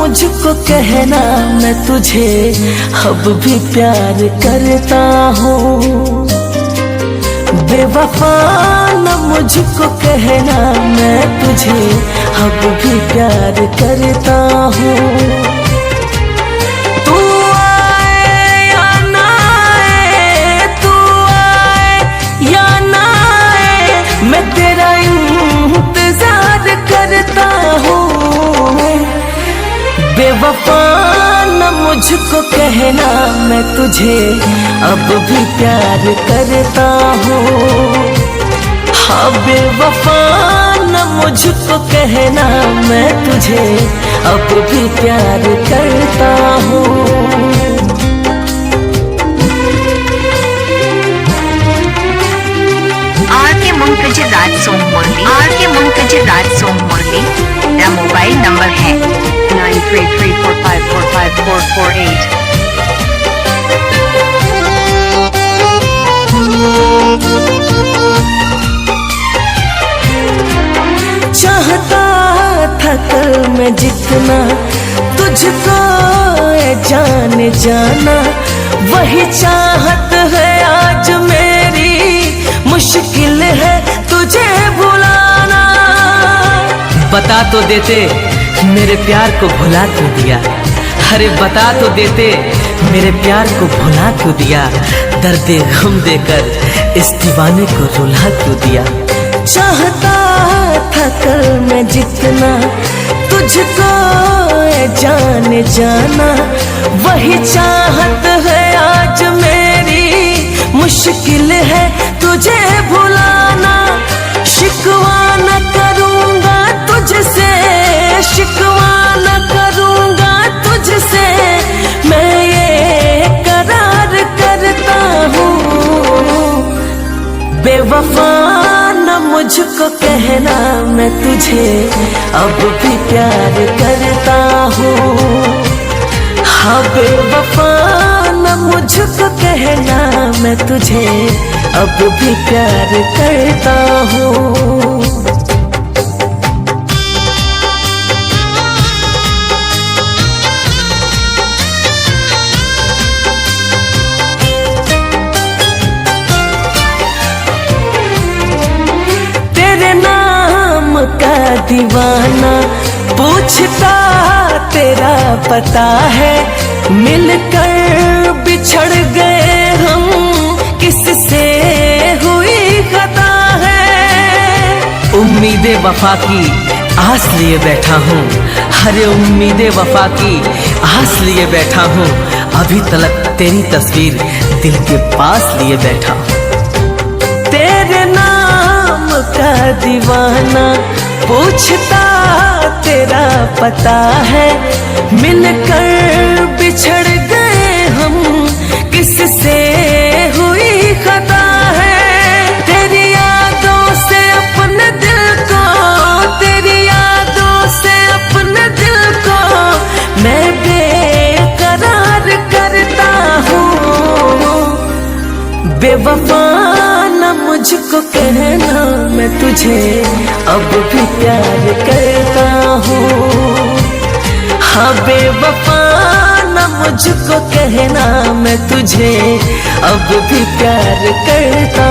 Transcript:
मुझको कहना मैं तुझे अब भी प्यार करता हूँ। बेवफा न मुझको कहना मैं तुझे अब भी प्यार करता हूँ। तू आए या ना आए, तू आए या ना आए, मैं तेरा इंतजार करता हूँ। बेवफा न मुझको कहना मैं तुझे अब भी प्यार करता हूँ। हाँ बेवफा न मुझको कहना मैं तुझे अब भी प्यार करता हूँ। आर.के. मुंतजिर सोममुरली मेरा मोबाइल नंबर है 9334545448। चाहता था कल मैं जितना तुझको जाने जाना, वही चाहत है आज मेरी, मुश्किल है तुझे भुलाना। बता तो देते मेरे प्यार को भुला क्यों दिया, अरे बता तो देते मेरे प्यार को भुला क्यों दिया, दर्द गम देकर इस दीवाने को रुला क्यों दिया। चाहता था कल मैं जितना तुझको जाने जाना, वही चाहत है आज मेरी, मुश्किल है तुझे भुलाना। शिकवा न करूँगा तुझसे, शिकवा न करूँगा तुझसे, मैं ये करार करता हूँ। बेवफा न मुझको कहना मैं तुझे अब भी प्यार करता हूँ। हाँ बेवफा न मुझको कहना मैं तुझे अब भी प्यार करता हूँ। तेरे नाम का दीवाना पूछता तेरा पता है, मिलकर बिछड़ गए हम किससे हुई खता है। उम्मीदे वफा की आस लिए बैठा हूँ, अरे उम्मीदे वफा की आस लिए बैठा हूँ, अभी तलक तेरी तस्वीर दिल के पास लिए बैठा हूँ। तेरे नाम का दीवाना पूछता तेरा पता है, मिलकर बिछड़ गए हम किससे हुई खता है। तेरी यादों से अपने दिल को, तेरी यादों से अपने दिल को मैं बेकरार करता हूँ। बेवफा न मुझको कहना मैं तुझे अब भी प्यार करता हूँ। हाँ बेवफा न मुझको कहना मैं तुझे अब भी प्यार करता